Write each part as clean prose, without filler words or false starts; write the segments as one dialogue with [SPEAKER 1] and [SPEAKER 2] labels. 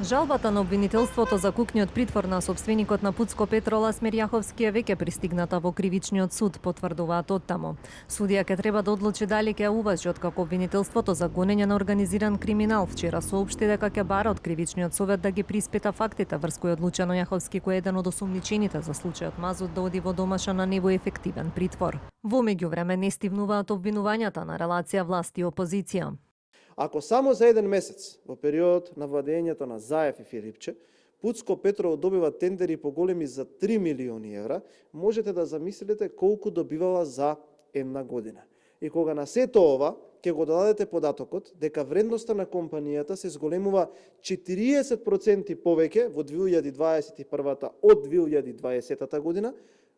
[SPEAKER 1] Жалбата на обвинителството за кукниот притвор на сопственикот на Пуцко Петрол Асмир Јаховски е веќе пристигната во кривичниот суд, потврдуваат оттаму. Судија ќе треба да одлучи дали ќе уважи откако обвинителството за гонење на организиран криминал вчера соопшти дека ќе бара од кривичниот совет да ги приспита фактите врз кои одлучено Јаховски кој е еден од осумничените за случајот Мазут да оди во домашен на него ефективен притвор. Во меѓувреме не стивнуваат обвинувањата на релација власт и опозиција.
[SPEAKER 2] Ако само за еден месец, во период на владењето на Заев и Филипче, Пуцко Петрол добива тендери поголеми за 3 милиони евра, можете да замислите колку добивала за една година. И кога на сето ова, ќе го додадете податокот дека вредноста на компанијата се зголемува 40% повеќе во 2021 од 2020 година,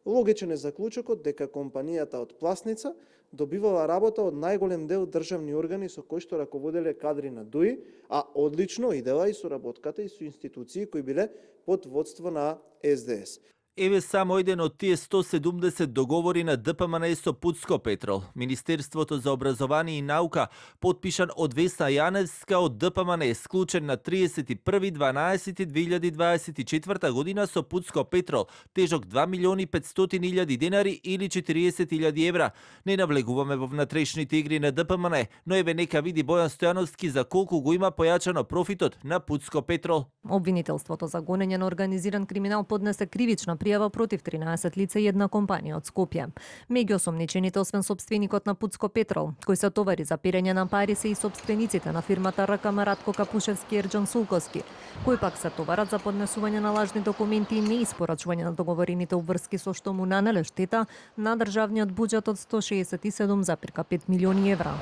[SPEAKER 2] логичен е заклучокот дека компанијата од пласница добивала работа од најголем дел државни органи со кои што раководеле кадри на ДУИ, а одлично идела и соработката и со институции кои биле под водство на СДС.
[SPEAKER 3] Еве само еден од тие 170 договори на ДПМН со Пуцко Петрол. Министерството за образование и наука, подпишан од Весна Јаневска од ДПМН, склучен на 31.12.2024 година со Пуцко Петрол, тежок 2.500.000 денари или 40.000 евра. Не навлегуваме во внатрешните игри на ДПМН, но еве нека види Бојан Стојановски за колку го има појачано профитот на Пуцко Петрол.
[SPEAKER 1] Обвинителството за гонење на организиран криминал поднесе кривична пријава против 13 лица и една компанија од Скопје. Меѓу осомничените, освен сопственикот на Пуцко Петрол, кој се товари за перење на пари, се и сопствениците на фирмата РКМ Радко Капушевски и Ерџан Сулковски, кои пак се товарат за поднесување на лажни документи и неиспорачување на договорените обврски со што му нанеле штета на државниот буџет од 167,5 милиони евра.